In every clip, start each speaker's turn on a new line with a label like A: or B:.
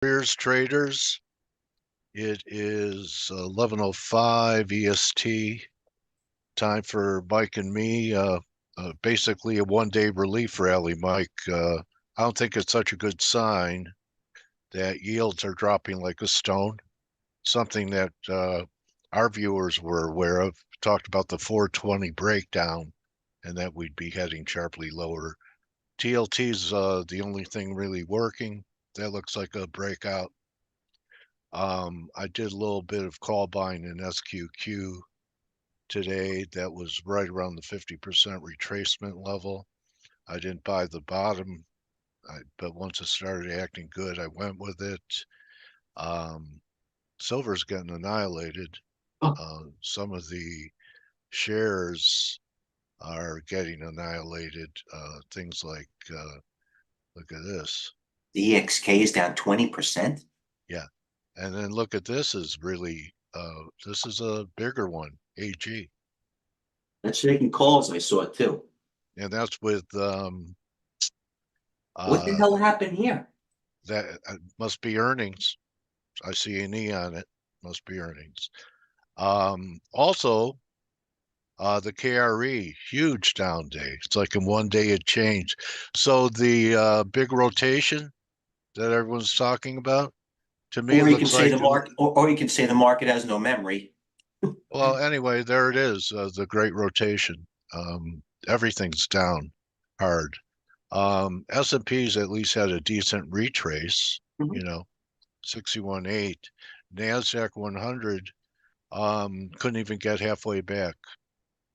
A: Here's traders. It is 11:05 EST. Time for Mike and me. Basically a one-day relief rally, Mike. I don't think it's such a good sign that yields are dropping like a stone. Something that our viewers were aware of. Talked about the 420 breakdown and that we'd be heading sharply lower. TLT's the only thing really working. That looks like a breakout. I did a little bit of call buying in SQQ today. That was right around the 50% retracement level. I didn't buy the bottom, but once it started acting good, I went with it. Silver's getting annihilated. Some of the shares are getting annihilated. Things like, look at this.
B: The EXK is down 20%.
A: Yeah. And then look at this is really, this is a bigger one, AG.
B: That's shaking calls I saw too.
A: And that's with,
B: What the hell happened here?
A: that must be earnings. I see an E on it. Must be earnings. Also, the KRE, huge down day. It's like in one day it changed. So the big rotation that everyone's talking about, to me,
B: Or
A: it
B: you can
A: looks
B: say
A: like,
B: the market, or you can say the market has no memory.
A: well, anyway, there it is, the great rotation. Everything's down hard. S&P's at least had a decent retrace, you know, 61.8. NASDAQ 100 couldn't even get halfway back.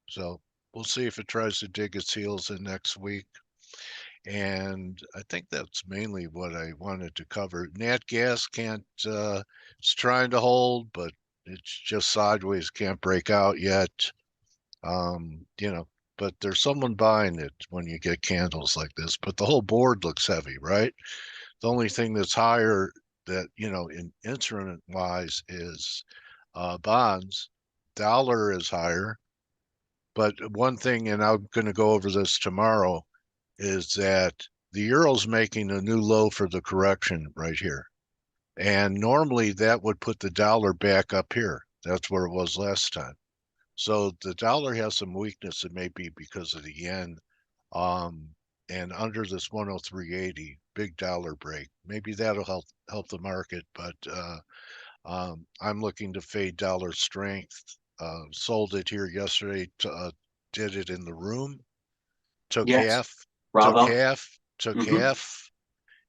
A: So we'll see if it tries to dig its heels in next week. And I think that's mainly what I wanted to cover. Nat gas can't, it's trying to hold, but it's just sideways, can't break out yet. You know, but there's someone buying it when you get candles like this. But the whole board looks heavy, right? The only thing that's higher that, you know, in instrument wise is bonds. Dollar is higher. But one thing, and I'm going to go over this tomorrow, is that the euro's making a new low for the correction right here. And normally that would put the dollar back up here. That's where it was last time. So the dollar has some weakness. It may be because of the yen. And under this 103.80, big dollar break. Maybe that'll help the market, but I'm looking to fade dollar strength. Sold it here yesterday. Did it in the room. Took
B: Yes.
A: half. Took
B: Bravo.
A: half. Took half.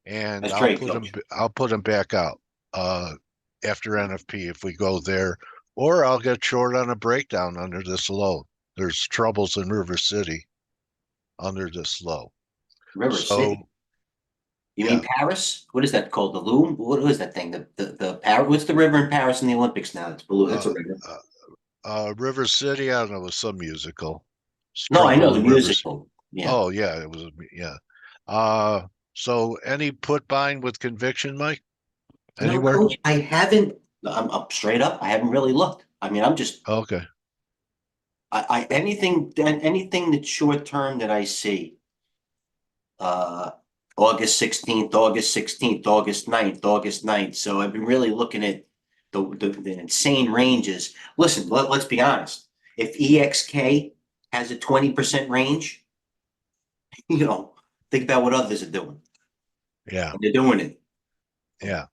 A: And
B: That's
A: I'll
B: trade
A: put them.
B: coach.
A: I'll put them back out after NFP if we go there, or I'll get short on a breakdown under this low. There's troubles in River City under this low.
B: River
A: So
B: City. You
A: yeah,
B: mean Paris? What is that called? The Loom? What is that thing? The Paris? What's the river in Paris in the Olympics now? It's blue. That's
A: uh,
B: a river.
A: River City. I don't know. It was some musical. It's
B: No, I know
A: trouble
B: the
A: in Rivers.
B: musical. Yeah.
A: Oh yeah, it was. Yeah. Uh, so any put buying with conviction, Mike?
B: You know,
A: Anywhere?
B: coach, I haven't, I'm up straight up. I haven't really looked. I mean, I'm just,
A: Okay.
B: anything that's short term that I see, uh, August 16th, August 16th, August 9th, August 9th. So I've been really looking at the insane ranges. Listen, let's be honest. If EXK has a 20% range, you know, think about what others are doing.
A: Yeah.
B: And they're doing it.
A: Yeah.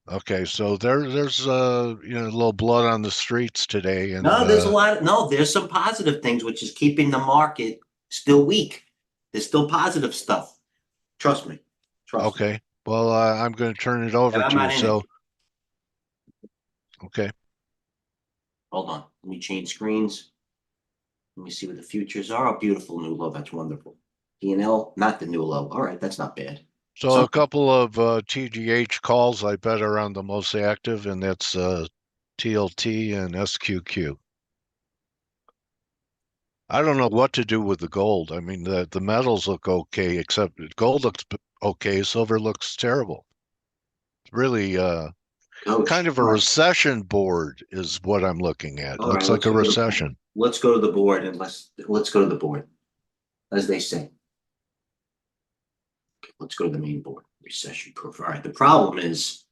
A: Okay. So there's you know, a little blood on the streets today, and
B: No, there's some positive things, which is keeping the market still weak. There's still positive stuff. Trust me. Trust me.
A: okay. Well, I'm going to turn it
B: And
A: over
B: I'm
A: to you.
B: not in it.
A: So okay.
B: Hold on. Let me change screens. Let me see what the futures are. Oh, beautiful new low. That's wonderful. P&L, not the new low. All right, that's not bad.
A: So a couple of TGH calls I bet are on the most active, and that's TLT and SQQ. I don't know what to do with the gold. I mean, the metals look okay, except gold looks okay. Silver looks terrible. It's really kind
B: Coach.
A: of a
B: All right.
A: recession board is what I'm looking at.
B: All right.
A: Looks like a recession.
B: Let's go to the board and let's go to the board, as they say. Okay, let's go to the main board. Recession proof. All right. The problem is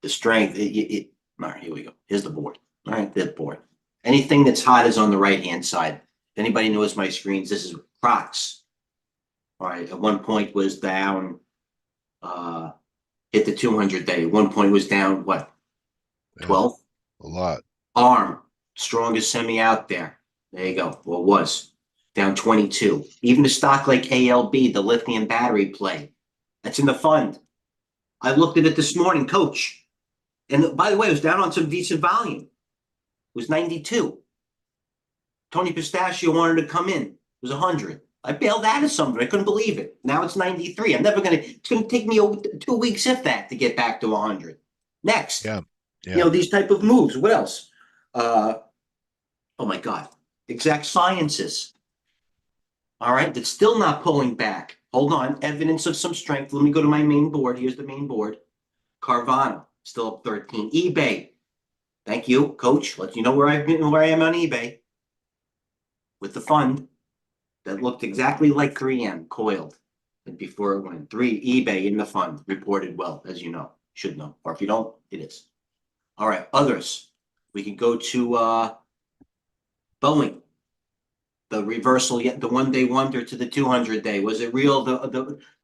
B: The strength, all right, here we go. Here's the board. All right, the board. Anything that's hot is on the right-hand side. If anybody knows my screens, this is Crocs. All right, at one point was down, hit the 200 day. At one point was down, what,
A: Yeah,
B: 12?
A: a lot.
B: ARM, strongest semi out there. There you go. Well, it was down 22. Even a stock like ALB, the lithium battery play, that's in the fund. I looked at it this morning, coach. And by the way, it was down on some decent volume. It was 92. Tony Pistachio wanted to come in. It was 100. I bailed out of some of it. I couldn't believe it. Now it's 93. It's going to take me 2 weeks, if that, to get back to 100. Next,
A: Yeah, yeah.
B: these type of moves. What else? Oh my God. Exact Sciences. All right. That's still not pulling back. Hold on. Evidence of some strength. Let me go to my main board. Here's the main board. Carvana, still up 13. eBay. Thank you, coach. Let you know where I've been, where I am on eBay with the fund that looked exactly like 3M coiled. And before it went, eBay in the fund reported well, as you know, should know. Or if you don't, it is. All right, others. We can go to Boeing. The reversal, the 1 day wonder to the 200 day. Was it real?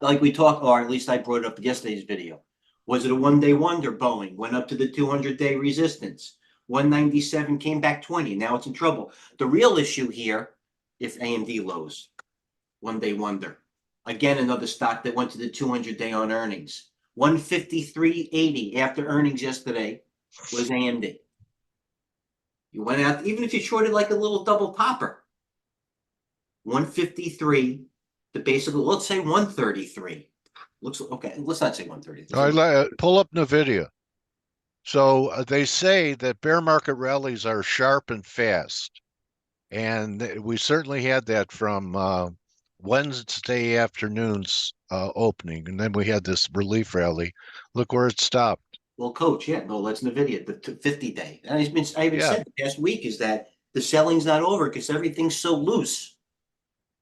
B: Like we talked, or at least I brought it up in yesterday's video. Was it a 1 day wonder? Boeing went up to the 200 day resistance. 197 came back 20. Now it's in trouble. The real issue here, if AMD lows, 1 day wonder. Again, another stock that went to the 200 day on earnings. 153.80 after earnings yesterday was AMD. You went out, even if you shorted like a little double topper. 153 to basically, let's say 133. Looks okay. Let's not say 130.
A: Pull up NVIDIA. So they say that bear market rallies are sharp and fast. And we certainly had that from Wednesday afternoon's opening. And then we had this relief rally. Look where it stopped.
B: Well, coach, yeah, no, let's NVIDIA, the 50 day. And I even
A: Yeah,
B: said the past week is that the selling's not over because everything's so loose,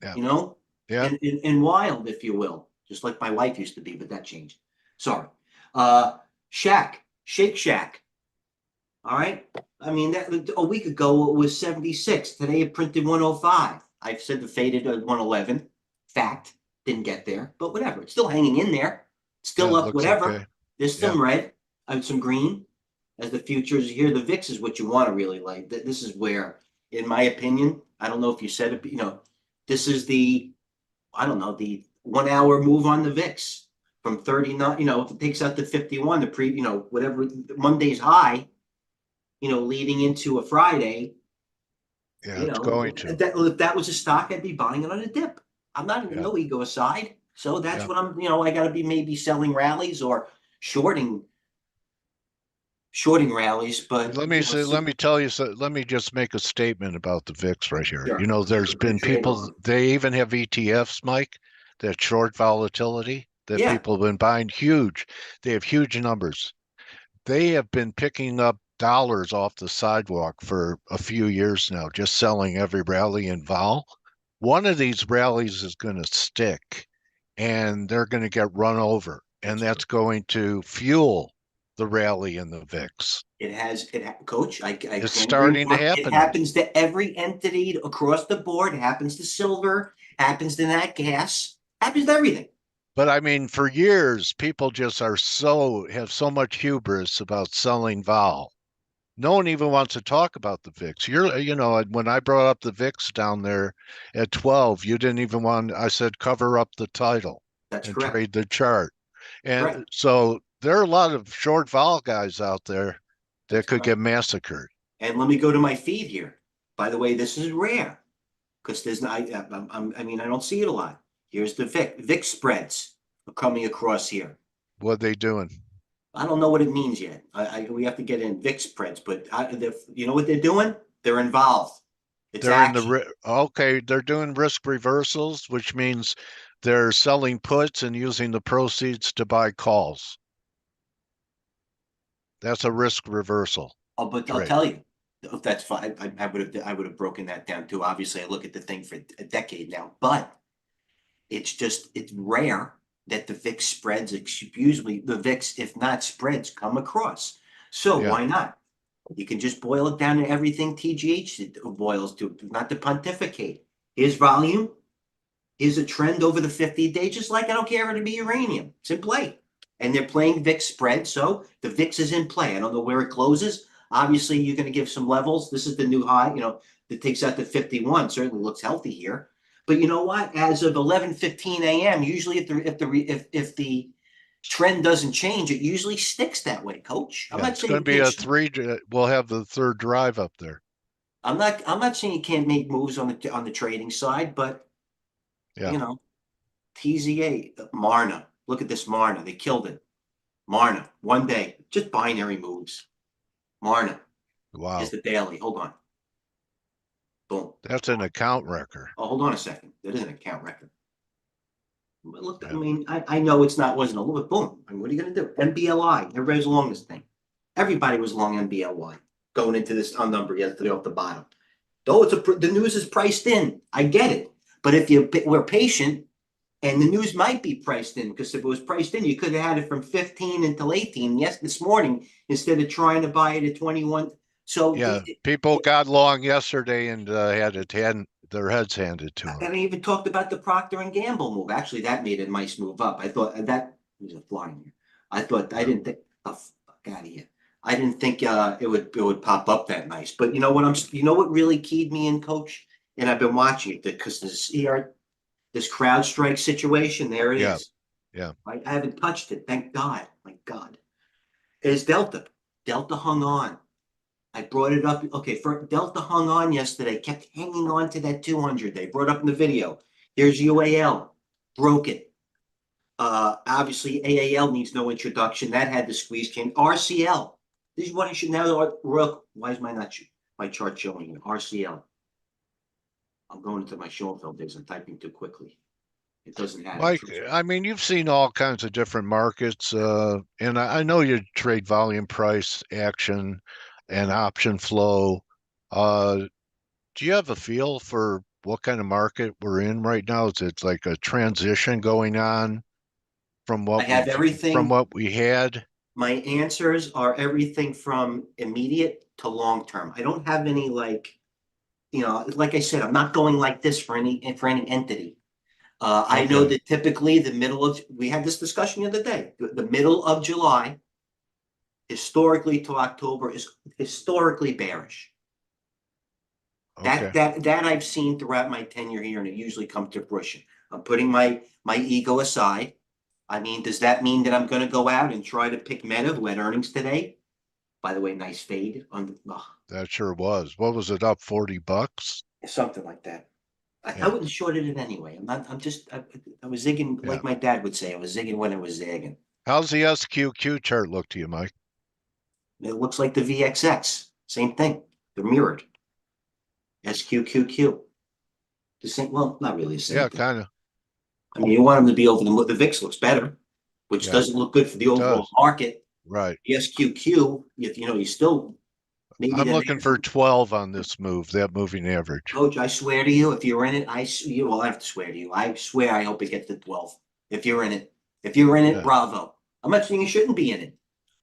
A: yeah,
B: you know,
A: yeah.
B: and wild, if you will, just like my life used to be, but that changed. Sorry. Shake Shack. All right. I mean, that a week ago it was 76. Today it printed 105. I've said the faded at 111. Fact, didn't get there, but whatever. It's still hanging in there.
A: Yeah,
B: Still
A: it
B: up,
A: looks
B: whatever.
A: okay.
B: There's
A: Yeah.
B: some red and some green as the futures here. The VIX is what you want to really like. This is where, in my opinion, I don't know if you said it, but this is I don't know, the 1 hour move on the VIX from 39, if it takes out to 51, whatever Monday's high, leading into a Friday,
A: Yeah, it's going to.
B: if that was a stock, I'd be buying it on a dip. I'm not
A: Yeah,
B: no ego aside. So that's
A: yeah.
B: what I got to be maybe selling rallies or shorting rallies, but
A: Let me say, let me tell you, so let me just make a statement about the VIX right here.
B: sure,
A: There's
B: sure.
A: been
B: Trade
A: people,
B: on.
A: they even have ETFs, Mike, that short volatility that
B: Yeah,
A: people have been buying huge. They have huge numbers. They have been picking up dollars off the sidewalk for a few years now, just selling every rally in vol. One of these rallies is going to stick and they're going to get run over, and
B: that's true.
A: that's going to fuel the rally in the VIX.
B: Coach, I
A: It's
B: can't agree
A: starting to
B: more. It
A: happen now.
B: happens to every entity across the board. It happens to silver, happens to nat gas, happens to everything.
A: But I mean, for years, people just have so much hubris about selling vol. No one even wants to talk about the VIX. When I brought up the VIX down there at 12, you didn't even want, I said, cover up the title
B: That's
A: and
B: correct.
A: trade the chart. And
B: Correct.
A: so there are a lot of short vol guys out there that
B: That's
A: could
B: correct.
A: get massacred.
B: And let me go to my feed here. By the way, this is rare because there's not. I mean, I don't see it a lot. Here's the VIX spreads are coming across here.
A: What are they doing?
B: I don't know what it means yet. We have to get in VIX spreads, but you know what they're doing? They're involved. It's
A: They're in
B: action.
A: okay, they're doing risk reversals, which means they're selling puts and using the proceeds to buy calls. That's a risk reversal
B: Oh, but I'll
A: trade.
B: tell you, if that's fine. I would have broken that down too. Obviously, I look at the thing for a decade now, but it's rare that the VIX spreads, usually the VIX, if not spreads, come across. So
A: Yeah.
B: why not? You can just boil it down to everything TGH boils to, not to pontificate. Here's volume. Here's a trend over the 50-day, just like I don't care if it be uranium. It's in play. And they're playing VIX spread, so the VIX is in play. I don't know where it closes. Obviously, you're going to give some levels. This is the new high, that takes out the 51. Certainly looks healthy here. But you know what? As of 11:15 a.m., usually if the trend doesn't change, it usually sticks that way, Coach. I'm
A: Yeah.
B: not
A: It's
B: saying
A: going
B: you
A: to be
B: can't.
A: a three. We'll have the third drive up there.
B: I'm not saying you can't make moves on the trading side, but
A: Yeah.
B: you know, TZA, Marna. Look at this Marna. They killed it. Marna, one day, just binary moves. Marna is
A: Wow.
B: the daily. Hold on. Boom.
A: That's an account record.
B: Oh, hold on a second. That is an account record. But look, I
A: Yeah.
B: mean, I know wasn't a little bit. Boom. I mean, what are you going to do? MBLI. Everybody's along this thing. Everybody was along MBLY going into this number yesterday off the bottom. Though the news is priced in. I get it. But if we're patient, and the news might be priced in, because if it was priced in, you could have had it from 15 until 18. Yes, this morning, instead of trying to buy it at 21. So
A: Yeah. People got long yesterday and had their heads handed to them.
B: and I even talked about the Procter and Gamble move. Actually, that made a nice move up. I thought that was a flying here. I didn't think, oh, fuck out of here. I didn't think it would pop up that nice. But you know what really keyed me in, Coach? And I've been watching it because this CrowdStrike situation, there it
A: Yeah.
B: is.
A: Yeah.
B: I haven't touched it. Thank God. My God. Is Delta. Delta hung on. I brought it up. Okay, for Delta hung on yesterday, kept hanging on to that 200. They brought up in the video. Here's UAL. Broke it. Obviously, AAL needs no introduction. That had the squeeze chain. RCL. This is what I should now. Why is my chart showing it? RCL. I'm going into my Schoenfeld days. I'm typing too quickly. It doesn't have it.
A: Mike, I mean, you've seen all kinds of different markets, and I know you trade volume, price, action, and option flow. Uh, do you have a feel for what kind of market we're in right now? Is it like a transition going on from
B: I have
A: from
B: everything.
A: what we had?
B: My answers are everything from immediate to long term. I don't have any like I said, I'm not going like this for any entity. I know
A: Okay,
B: that typically we had this discussion the other day, the middle of July, historically to October is historically bearish. That
A: okay.
B: that that I've seen throughout my tenure here, and it usually comes to fruition. I'm putting my ego aside. I mean, does that mean that I'm going to go out and try to pick Meta, who had earnings today? By the way, nice fade on
A: That sure was. What was it up $40?
B: something like that. I
A: Yeah,
B: wouldn't shorted it anyway. I was zigging
A: yeah.
B: like my dad would say. I was zigging when it was zagging.
A: How's the SQQ chart look to you, Mike?
B: It looks like the VXX. Same thing. They're mirrored. SQQQ. The same. Well, not really the same
A: Yeah,
B: thing.
A: kind of.
B: I mean, you want them to be over the VIX looks better, which
A: Yeah,
B: doesn't look good for the
A: it
B: overall
A: does.
B: market.
A: Right.
B: The SQQ, you still maybe
A: I'm
B: they're
A: looking
B: there
A: for
B: for.
A: 12 on this move, that moving average.
B: Coach, I swear to you, if you're in it, you will have to swear to you. I swear, I hope it gets to 12. If you're in it,
A: Yeah,
B: bravo. I'm not saying you shouldn't be in it,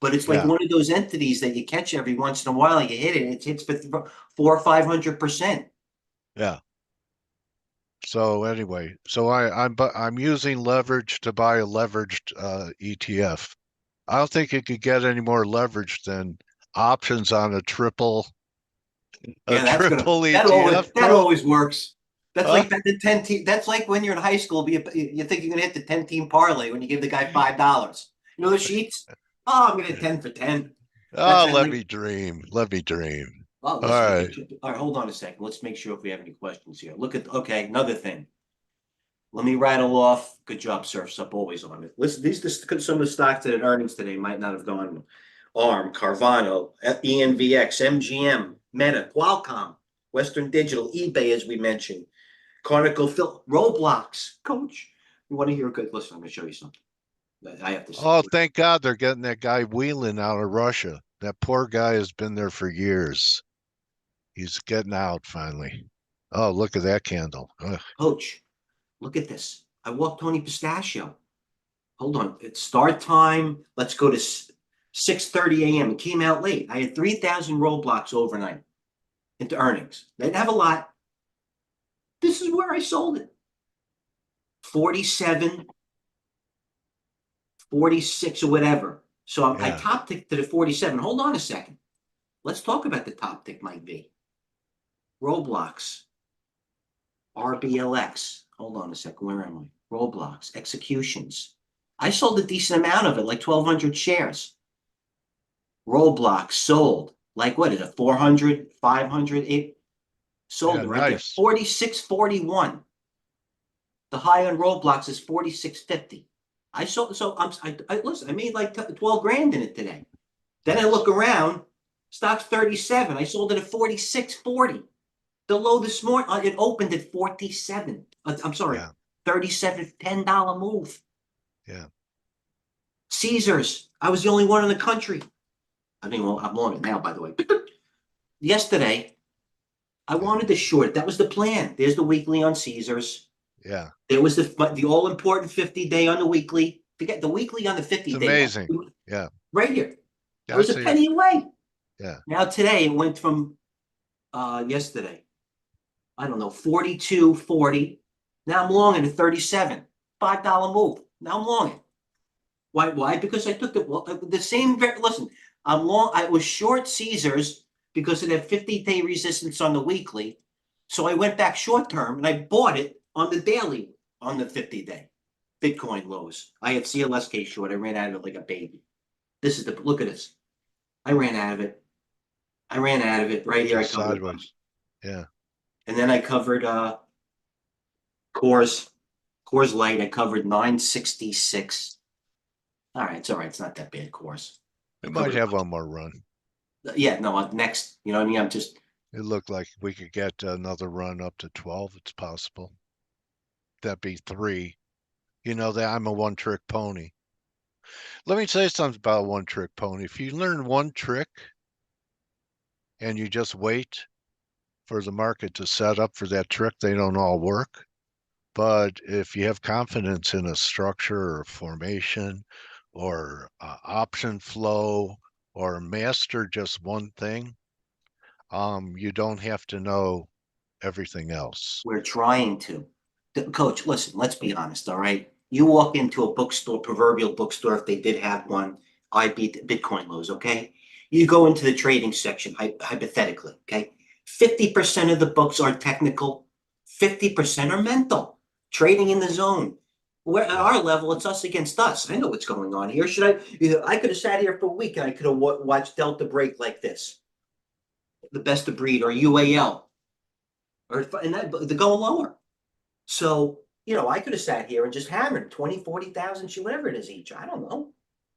B: but it's like
A: yeah,
B: one of those entities that you catch every once in a while. You hit it, it hits for 400 or 500%.
A: yeah. So anyway, I'm using leverage to buy a leveraged ETF. I don't think it could get any more leverage than options on a
B: Yeah,
A: triple ETF,
B: that
A: bro.
B: always works. That's
A: Huh?
B: like the 10 team. That's like when you're in high school, you think you're gonna hit the 10 team parlay when you give the guy $5. You know the sheets? Oh, I'm gonna hit 10 for 10. That's
A: Oh,
B: that
A: let
B: like.
A: me dream. Let me dream.
B: Oh,
A: All
B: listen,
A: right.
B: all right, hold on a second. Let's make sure if we have any questions here. Okay, another thing. Let me rattle off. Good job, Surf's Up, always on it. Listen, some of the stocks that had earnings today might not have gone. ARM, Carvana, ENVX, MGM, Meta, Qualcomm, Western Digital, eBay, as we mentioned, Phil, Roblox. Coach, you want to hear a good listen? I'm going to show you something. I have to say.
A: Oh, thank God they're getting that guy Whelan out of Russia. That poor guy has been there for years. He's getting out finally. Oh, look at that candle. Ugh.
B: Coach, look at this. I walked Tony Pistachio. hold on. It's start time. Let's go to 6:30 a.m. It came out late. I had 3,000 roadblocks overnight into earnings. They didn't have a lot. This is where I sold it. 47, 46 or whatever. So I
A: Yeah.
B: top ticked to the 47. Hold on a second. Let's talk about the top tick, Mike V. Roblox, RBLX. Hold on a second. Where am I? Roblox, executions. I sold a decent amount of it, like 1,200 shares. Roblox sold. Like what is it? 400, 500, it sold
A: Yeah,
B: it right there.
A: nice.
B: 46.41. The high on Roblox is 46.50. I sold, so I listen, I made like 12 grand in it today. Then I
A: Nice.
B: look around, stock's 37. I sold it at 46.40. The low this morning, it opened at 47. I'm sorry,
A: Yeah.
B: 37, $10 move.
A: Yeah.
B: Caesars, I was the only one in the country. I mean, well, I'm on it now, by the way. Yesterday, I wanted to short. That was the plan. There's the weekly on Caesars.
A: Yeah.
B: There was the all important 50-day on the weekly. Forget the weekly on the
A: It's
B: 50-day.
A: amazing. Yeah.
B: Right here. I
A: Yeah, I
B: was a
A: see it.
B: penny away.
A: Yeah.
B: Now today it went from yesterday, I don't know, 42.40. Now I'm long at 37. $5 move. Now I'm long it. Why? Why? Because I took the same. Listen, I'm long. I was short Caesars because it had 50-day resistance on the weekly. So I went back short term and I bought it on the daily on the 50-day. Bitcoin lows. I had CLSK short. I ran out of it like a baby. This is the look at this. I ran out of it. I ran out of it right here. I
A: Just
B: covered,
A: sideways. Yeah.
B: and then I covered Coors Light. I covered 966. All right, it's all right. It's not that bad, Coors. I
A: It might
B: covered
A: have one more run.
B: yeah, no, next, you know what I mean? I'm just,
A: It looked like we could get another run up to 12. It's possible. That'd be 3. You know that I'm a one-trick pony. Let me say something about a one-trick pony. If you learn one trick and you just wait for the market to set up for that trick, they don't all work. But if you have confidence in a structure or formation or option flow or master just one thing, you don't have to know everything else.
B: we're trying to. Coach, listen, let's be honest, all right? You walk into a bookstore, proverbial bookstore, if they did have one, I beat Bitcoin lows, okay? You go into the trading section, hypothetically, okay? 50% of the books are technical, 50% are mental, trading in the zone. We're at
A: Yeah.
B: our level, it's us against us. I know what's going on here. I could have sat here for a week and I could have watched Delta break like this, the best of breed or UAL, and that they're going lower. So, I could have sat here and just hammered 20, 40,000, whatever it is each. I don't know.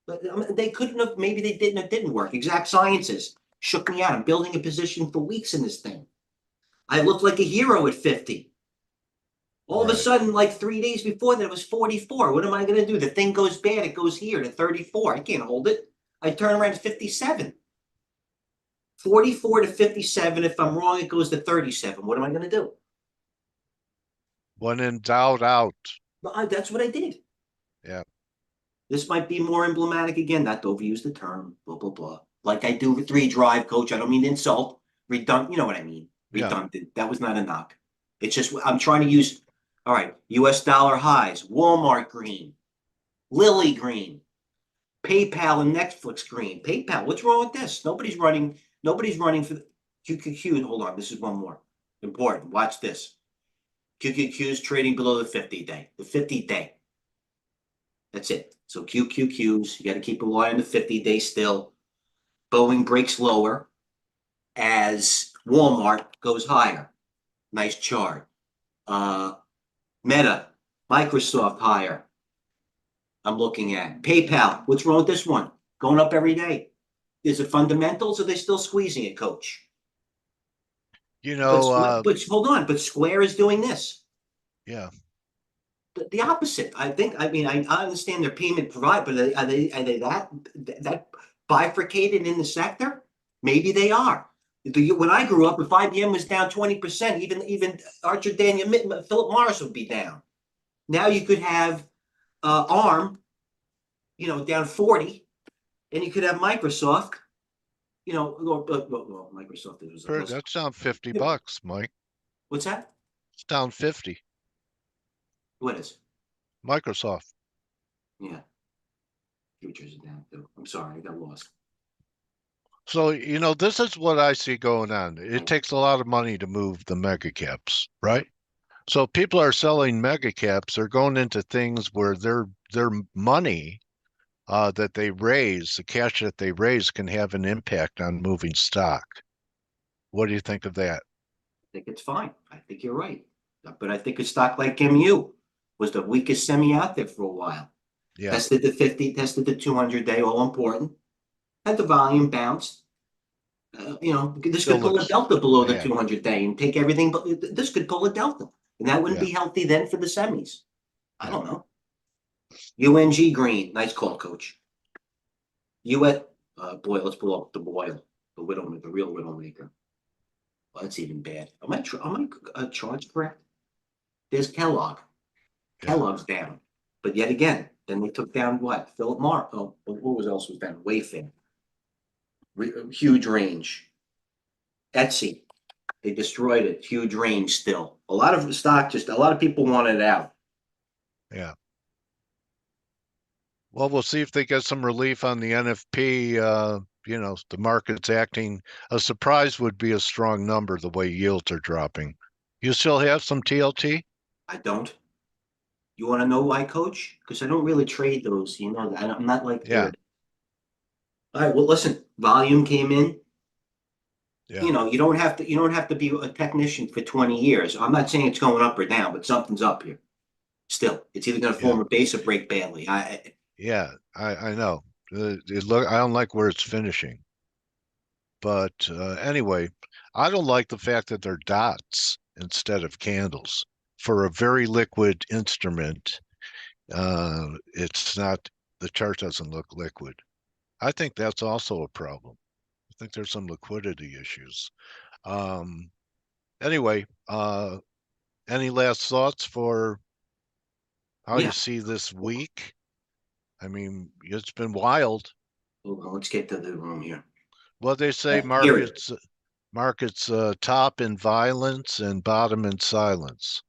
B: But they couldn't have, maybe they didn't, it didn't work. Exact Sciences shook me out. I'm building a position for weeks in this thing. I looked like a hero at 50. All of a
A: Right.
B: sudden, like 3 days before that, it was 44. What am I going to do? The thing goes bad. It goes here to 34. I can't hold it. I turn around to 57. 44 to 57. If I'm wrong, it goes to 37. What am I going to do?
A: When in doubt, out.
B: Well, that's what I did.
A: Yeah.
B: This might be more emblematic again, not to overuse the term, blah, blah, blah. Like I do with 3 drive, coach. I don't mean to insult. Redundant, you know what I mean.
A: Yeah.
B: Redundant. That was not a knock. It's just I'm trying to use, all right, US dollar highs, Walmart green, Lilly green, PayPal and Netflix green. PayPal, what's wrong with this? Nobody's running for the QQQ. Hold on, this is one more. Important. Watch this. QQQ is trading below the 50-day. The 50-day. That's it. So QQQs, you got to keep a eye on the 50-day still. Boeing breaks lower as Walmart goes higher. Nice chart. Meta, Microsoft higher. I'm looking at PayPal. What's wrong with this one? Going up every day. Is it fundamentals or are they still squeezing it, coach?
A: You
B: But
A: know,
B: but hold on. But Square is doing this.
A: yeah.
B: The opposite. I think. I mean, I understand their payment provide, but are they that bifurcated in the sector? Maybe they are. When I grew up, if IBM was down 20%, even Archer Daniel Philip Morris would be down. Now you could have ARM down 40, and you could have Microsoft, well, Microsoft was.
A: That's down $50, Mike.
B: What's that?
A: It's down 50.
B: What is?
A: Microsoft.
B: Yeah. Futures are down too. I'm sorry, I got lost.
A: So, this is what I see going on. It takes a lot of money to move the mega caps, right? So people are selling mega caps. They're going into things where their money that they raise, the cash that they raise, can have an impact on moving stock. What do you think of that?
B: I think it's fine. I think you're right. But I think a stock like MU was the weakest semi out there for a while.
A: Yeah.
B: Tested the 50, tested the 200-day, all important. Had the volume bounced. This
A: Still
B: could pull a
A: looks
B: delta below the
A: bad.
B: 200-day and take everything, but this could pull a delta. And that wouldn't
A: Yeah.
B: be healthy then for the semis. I
A: Yeah.
B: don't know. UNG Green. Nice call, coach. Boy, let's pull up the Boyle, the real Widowmaker. Well, that's even bad. Am I charge correct? There's Kellogg.
A: Yeah.
B: Kellogg's down. But yet again, then they took down what? Philip Morris. Oh, what else was down? Wayfair. Huge range. Etsy. They destroyed it. Huge range still. A lot of stock, just a lot of people wanted it out.
A: Yeah. Well, we'll see if they get some relief on the NFP. The market's acting. A surprise would be a strong number the way yields are dropping. You still have some TLT?
B: I don't. You want to know why, coach? Because I don't really trade those. I'm not like
A: Yeah.
B: All right, well, listen, volume came in.
A: Yeah.
B: You don't have to be a technician for 20 years. I'm not saying it's going up or down, but something's up here. Still, it's either going to form a base or break badly.
A: Yeah, I know. I don't like where it's finishing. But anyway, I don't like the fact that they're dots instead of candles. For a very liquid instrument, it's not, the chart doesn't look liquid. I think that's also a problem. I think there's some liquidity issues. Anyway, any last thoughts for how you see this week? I mean, it's been wild.
B: Well, let's get to the room here.
A: Well, they say
B: Here.
A: markets top in violence and bottom in silence.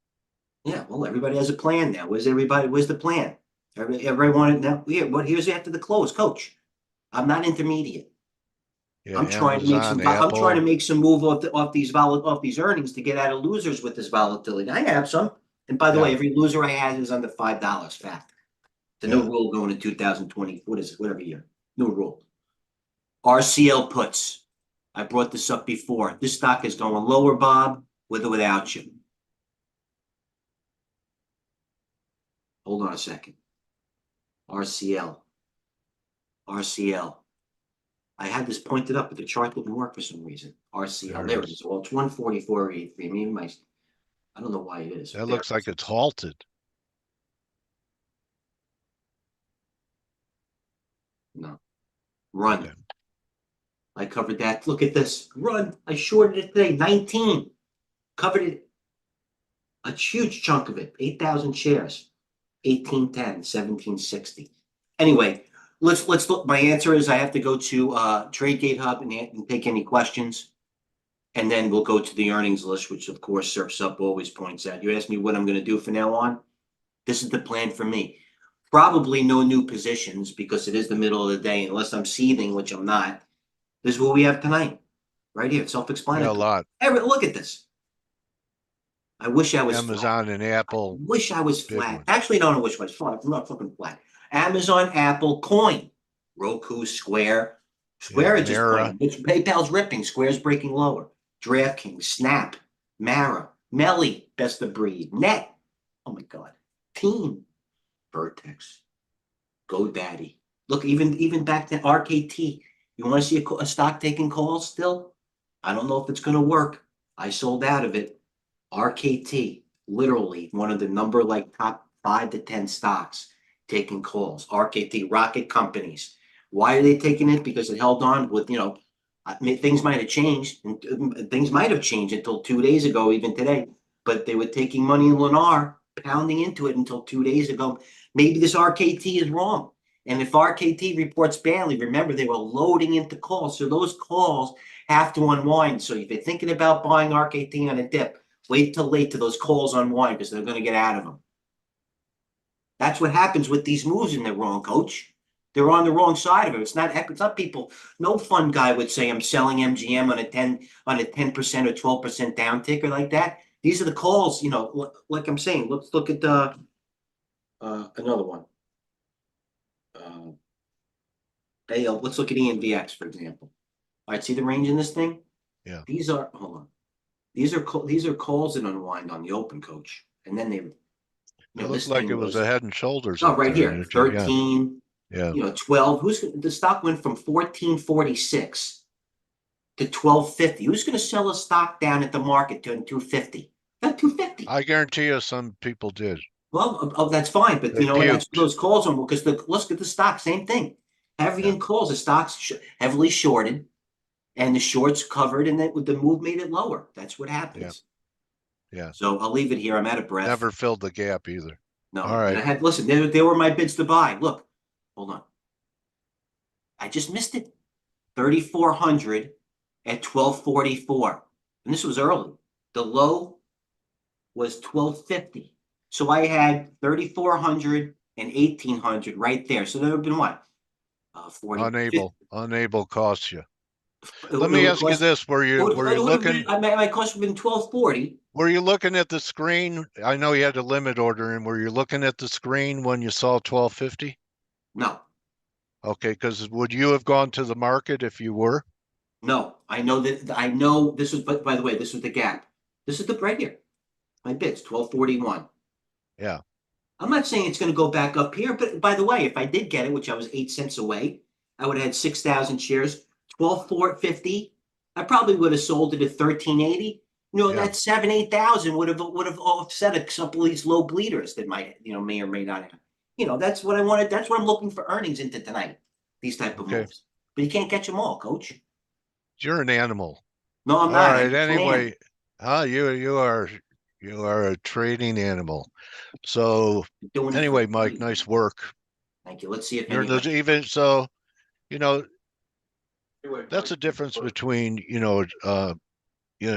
B: Yeah, well, everybody has a plan now. Where's the plan? Everybody wanted now. Here's after the close, coach. I'm not intermediate.
A: Yeah,
B: I'm trying to make
A: Amazon,
B: some. I'm trying to
A: Apple.
B: make some move off these earnings to get out of losers with this volatility. I have some, and by the way,
A: Yeah,
B: every loser I had is under $5. Fact. The new
A: yeah.
B: rule going to 2020. What is it? Whatever year. New rule. RCL puts. I brought this up before. This stock is going lower, Bob, with or without you. Hold on a second. RCL. I had this pointed up, but the chart didn't work for some reason. RCL. There it is. Well, it's 144.83. Maybe I don't know why it is.
A: That looks like it's halted.
B: No. Run.
A: Okay.
B: I covered that. Look at this. Run. I shorted it today. 19. Covered it. A huge chunk of it. 8,000 shares. 1810, 1760. Anyway, let's look. My answer is I have to go to TradeGATEHub and take any questions. And then we'll go to the earnings list, which of course Surfs Up always points out. You asked me what I'm going to do from now on. This is the plan for me. Probably no new positions because it is the middle of the day, unless I'm seething, which I'm not. This is what we have tonight. Right here. Self-explanatory.
A: Yeah, a lot.
B: Look at this. I wish I was
A: Amazon
B: flat.
A: and Apple.
B: I wish I was
A: Big
B: flat.
A: one.
B: Actually, no, I wish I was flat. I'm not fucking flat. Amazon, Apple, Coin, Roku, Square. Square is just
A: Mara.
B: playing. PayPal's ripping. Square's breaking lower. DraftKings, Snap, Mara, Melly, best of breed. Net. Oh my God. Team. Vertex. GoDaddy. Look, even back to RKT. You want to see a stock taking calls still? I don't know if it's going to work. I sold out of it. RKT, literally one of the top 5 to 10 stocks taking calls. RKT, rocket companies. Why are they taking it? Because it held on with, things might have changed. And things might have changed until 2 days ago, even today. But they were taking money in Lennar, pounding into it until 2 days ago. Maybe this RKT is wrong. And if RKT reports badly, remember they were loading into calls. So those calls have to unwind. So if you're thinking about buying RKT on a dip, wait till late till those calls unwind because they're going to get out of them. That's what happens with these moves in the wrong, coach. They're on the wrong side of it. It's not people. No fun guy would say I'm selling MGM on a 10% or 12% down ticker like that. These are the calls, like I'm saying. Let's look at another one. Let's look at ENVX, for example. All right, see the range in this thing?
A: Yeah.
B: Hold on. These are calls that unwind on the open, coach. And then
A: It looked
B: this
A: like
B: thing
A: it was
B: goes,
A: a head and shoulders
B: oh,
A: up
B: right
A: there.
B: here,
A: Yeah.
B: 13,
A: Yeah.
B: 12. The stock went from 1446 to 1250. Who's going to sell a stock down at the market to 250? Not 250.
A: I guarantee you some people did.
B: Well, that's fine, but
A: They
B: that's
A: puked.
B: those calls on because let's get the stock, same thing. Heavy in calls, the stock's heavily shorted, and the shorts covered, and then the move made it lower. That's what happens.
A: Yeah.
B: So I'll leave it here. I'm out of breath.
A: Never filled the gap either. All
B: No, and
A: right.
B: I had listen. They were my bids to buy. Look, hold on. I just missed it. 3,400 at 1244, and this was early. The low was 1250. So I had 3,400 and 1,800 right there. So there would have been what? 40.
A: Unable costs you.
B: It
A: Let me
B: would
A: ask you
B: cost.
A: this: Were you
B: Have been.
A: looking?
B: My cost would have been 1,240.
A: Were you looking at the screen? I know you had a limit order, and were you looking at the screen when you saw 1250?
B: No,
A: Okay, because would you have gone to the market if you were?
B: no. I know that. I know this was. But by the way, this was the gap. This is the right here. My bids 1241.
A: Yeah.
B: I'm not saying it's going to go back up here, but by the way, if I did get it, which I was 8 cents away, I would have had 6,000 shares, 12,450. I probably would have sold it at 1380.
A: Yeah.
B: That 8,000 would have offset a couple of these low bleeders that might, may or may not have. That's what I wanted. That's what I'm looking for earnings into tonight. These type of
A: Okay.
B: moves, but you can't catch them all, coach.
A: You're an animal.
B: No, I'm
A: All
B: not.
A: right.
B: I'm a fan.
A: Anyway, you are a trading animal. So
B: I'm doing it for
A: anyway, Mike,
B: free.
A: nice work.
B: Thank you. Let's see if
A: You're
B: anybody.
A: even so, you know, that's a difference between,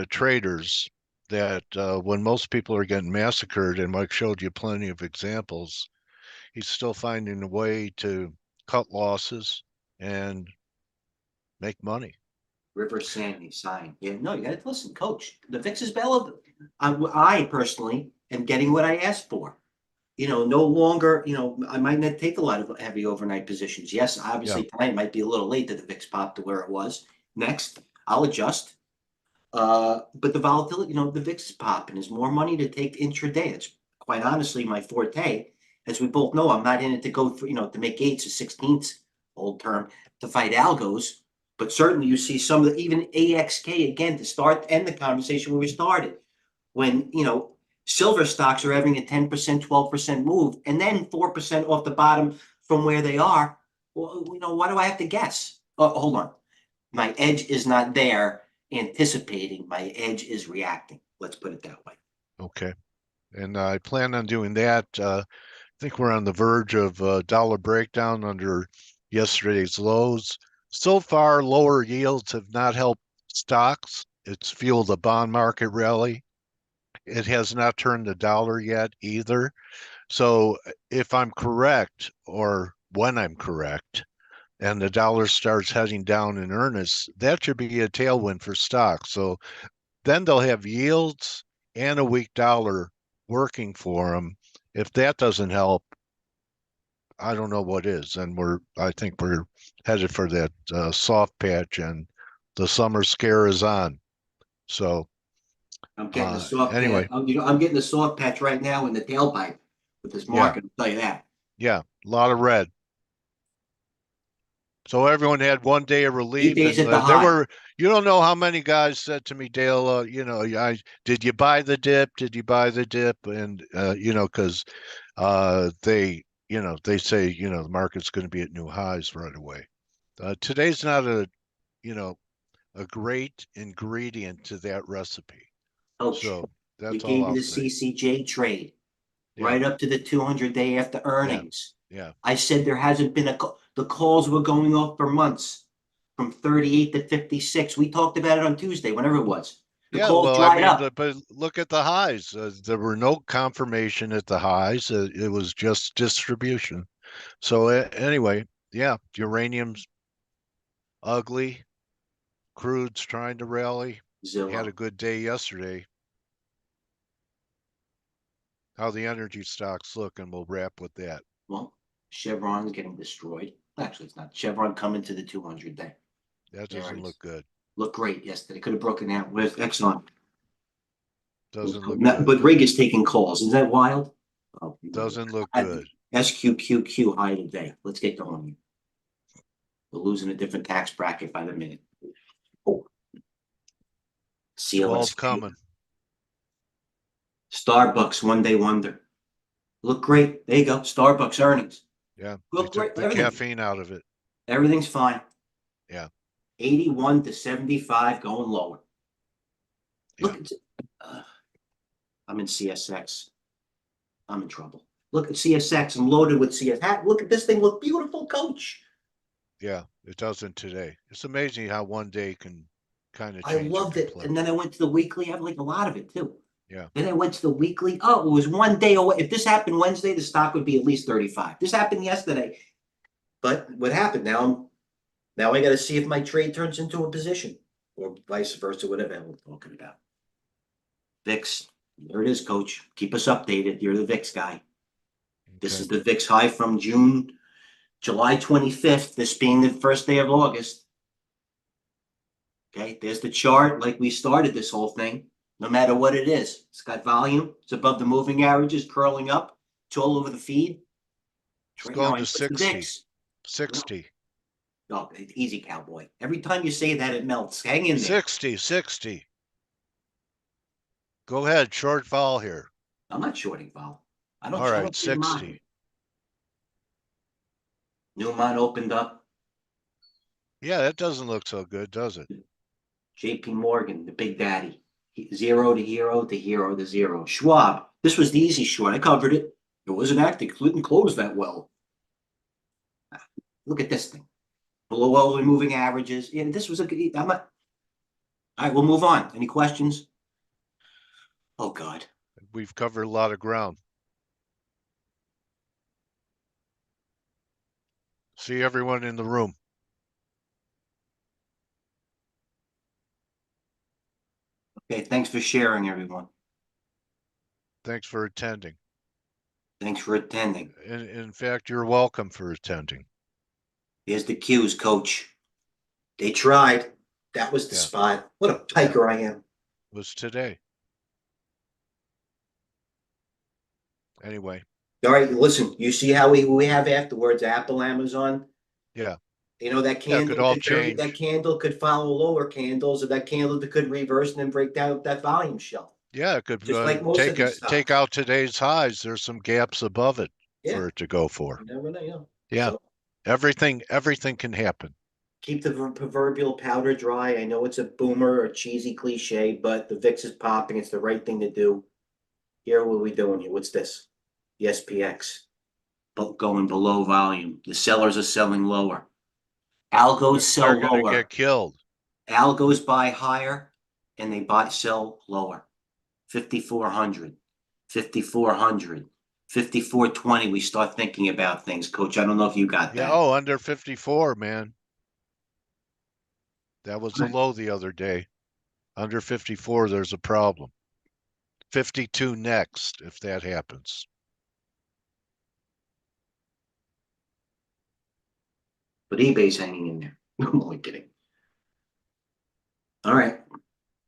A: traders that when most people are getting massacred, and Mike showed you plenty of examples, he's still finding a way to cut losses and make money.
B: River Sandy sign. Yeah, no, you got to listen, coach. The VIX is Bella. I personally am getting what I asked for. No longer, I might not take a lot of heavy overnight positions. Yes,
A: Yeah.
B: obviously tonight might be a little late that the VIX popped to where it was. Next, I'll adjust. But the volatility, the VIX is popping. There's more money to take intraday. It's quite honestly my forte. As we both know, I'm not in it to go for, to make eights or 16ths, old term, to fight algos. But certainly you see some of the, even AXK again, to start end the conversation where we started. When, silver stocks are having a 10%, 12% move, and then 4% off the bottom from where they are. Well, why do I have to guess? Oh, hold on. My edge is not there anticipating, my edge is reacting. Let's put it that way.
A: Okay. And I plan on doing that. I think we're on the verge of a dollar breakdown under yesterday's lows. So far, lower yields have not helped stocks. It's fueled the bond market rally. It has not turned the dollar yet either. So if I'm correct, or when I'm correct, and the dollar starts heading down in earnest, that should be a tailwind for stocks. So then they'll have yields and a weak dollar working for them. If that doesn't help, I don't know what is. And I think we're headed for that soft patch, and the summer scare is on. So
B: I'm getting the soft patch.
A: anyway,
B: I'm getting the soft patch right now in the tailpipe with this
A: yeah,
B: market. I'll tell you that.
A: yeah, a lot of red. So everyone had one day of
B: 8
A: relief,
B: days
A: and
B: at the
A: there
B: high.
A: were, you don't know how many guys said to me, Dale, did you buy the dip? Did you buy the dip? And because they say the market's going to be at new highs right away. Today's not a great ingredient to that recipe.
B: Coach,
A: So
B: we
A: that's all
B: gave you
A: I'll
B: the
A: say.
B: CCJ trade. right up to the 200-day after
A: Yeah.
B: earnings.
A: Yeah.
B: I said there hasn't been the calls were going off for months from 38 to 56. We talked about it on Tuesday, whenever it was. The
A: Yeah,
B: calls
A: well, I
B: dried
A: mean,
B: up.
A: but look at the highs. There were no confirmation at the highs. It was just distribution. So anyway, yeah, uranium's ugly. Crude's trying to rally. Had a
B: Zillow.
A: good day yesterday. How the energy stocks look, and we'll wrap with that.
B: Well, Chevron's getting destroyed. Actually, it's not. Chevron coming to the 200-day.
A: That
B: There it
A: doesn't
B: is.
A: look good.
B: Looked great yesterday. Could have broken out with Exxon.
A: Doesn't look good.
B: But Rig is taking calls. Isn't that wild? Oh,
A: Doesn't look good.
B: SQQQ high today. Let's get going. We're losing a different tax bracket by the minute. Oh.
A: 12
B: CLSP.
A: coming.
B: Starbucks one day wonder. Look great. There you go. Starbucks earnings.
A: Yeah, they
B: Look
A: took
B: great.
A: the caffeine out of it.
B: Everything's fine.
A: Yeah.
B: 81 to 75 going lower.
A: Yeah.
B: Look, I'm in CSX. I'm in trouble. Look at CSX. I'm loaded with CSX. Look at this thing. Look beautiful, coach.
A: Yeah, it doesn't today. It's amazing how one day can kind of
B: I
A: change your
B: loved it. And then
A: complexion.
B: I went to the weekly. I have like a lot of it too.
A: Yeah.
B: Then I went to the weekly. Oh, it was one day away. If this happened Wednesday, the stock would be at least 35. This happened yesterday. But what happened now? Now I got to see if my trade turns into a position or vice versa, whatever we're talking about. VIX. There it is, coach. Keep us updated. You're the VIX guy. This
A: Okay.
B: is the VIX high from July 25th, this being the first day of August. Okay, there's the chart like we started this whole thing. No matter what it is, it's got volume. It's above the moving averages, curling up. It's all over the feed.
A: It's
B: Right now,
A: going
B: I know
A: to
B: it's the
A: 60.
B: VIX.
A: 60.
B: Oh, easy, cowboy. Every time you say that, it melts. Hang in there.
A: 60. 60. Go ahead, short vol here.
B: I'm not shorting vol. I
A: All right,
B: don't see a market.
A: 60.
B: Newmont opened up.
A: Yeah, that doesn't look so good, does it?
B: JP Morgan, the big daddy. 0 to hero to hero to zero. Schwab. This was the easy short. I covered it. It wasn't active. It didn't close that well. Look at this thing. Below all the moving averages. Yeah, this was a good. I'm not. All right, we'll move on. Any questions? Oh, God.
A: We've covered a lot of ground. See everyone in the room.
B: Okay, thanks for sharing, everyone.
A: Thanks for attending.
B: Thanks for attending.
A: In fact, you're welcome for attending.
B: Here's the cues, coach. They tried. That was the
A: Yeah.
B: spot. What a piker I am.
A: Was today. Anyway.
B: All right, listen, you see how we have afterwards, Apple, Amazon.
A: Yeah.
B: You know, that
A: Yeah, it could
B: candle
A: all
B: could that
A: change.
B: candle could follow lower candles, or that candle could reverse and then break down that volume shelf.
A: Yeah, it could
B: Just like most of these
A: take
B: stocks.
A: out today's highs. There's some gaps above it
B: Yeah,
A: for it to go for.
B: you never know. Yeah.
A: Yeah.
B: So
A: Everything can happen.
B: keep the proverbial powder dry. I know it's a boomer or cheesy cliche, but the VIX is popping. It's the right thing to do. Here, what are we doing here? What's this? The SPX. Going below volume. The sellers are selling lower. Algos
A: They're
B: sell
A: going to
B: lower.
A: get killed.
B: Algos buy higher and they sell lower. 5,400, 5,400, 5,420. We start thinking about things, coach. I don't know if you got
A: Yeah.
B: that.
A: Oh, under 54, man. That was the low the other day. Under 54, there's a problem. 52 next, if that happens.
B: But eBay's hanging in there. I'm only kidding. All right.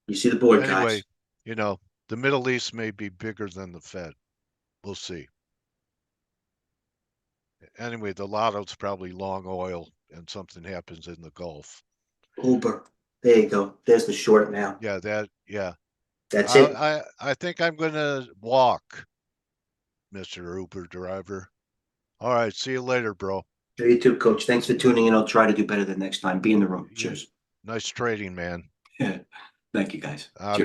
B: You see the board,
A: Anyway,
B: guys.
A: the Middle East may be bigger than the Fed. We'll see. Anyway, the lotto's probably long oil and something happens in the Gulf.
B: Uber. There you go. There's the short now.
A: Yeah,
B: That's it.
A: I think I'm gonna walk, Mr. Uber driver. All right, see you later, bro.
B: You too, coach. Thanks for tuning in. I'll try to do better the next time. Be in the room. Cheers.
A: Nice trading, man.
B: Thank you, guys.
A: Adios.
B: Cheers.